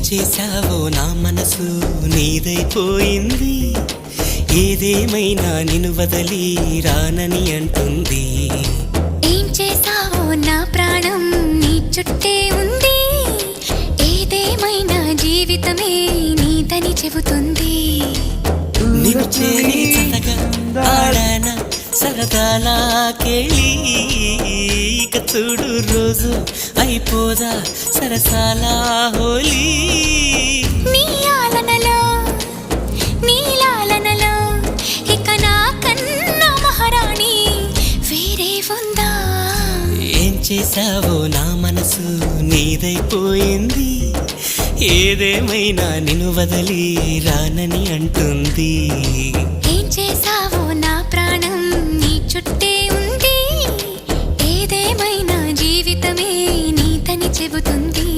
చేశావో నా మనసు నీదైపోయింది, ఏదేమైనా నిన్ను వదలి రానని అంటుంది. ఏం చేశావో నా ప్రాణం నీ చుట్టే ఉంది, ఏదేమైనా జీవితమే నీదని చెబుతుంది. నిన్ను చేరి చల్లగా ఆడాన సరదాలా కేళి, ఇక చూడు రోజు అయిపోదా సరసాల హోలీ. నీ ఆలనలో నీ లాలనలో ఇక నా కన్నా మహారాణి వేరే ఉందా? ఏం చేశావో నా మనసు నీదైపోయింది, ఏదేమైనా నిన్ను వదలి రానని అంటుంది. ఏం చేశావో నా ప్రాణం నీ చుట్టే ఉంది, ఏదేమైనా జీవితమే నీదని చెబుతుంది.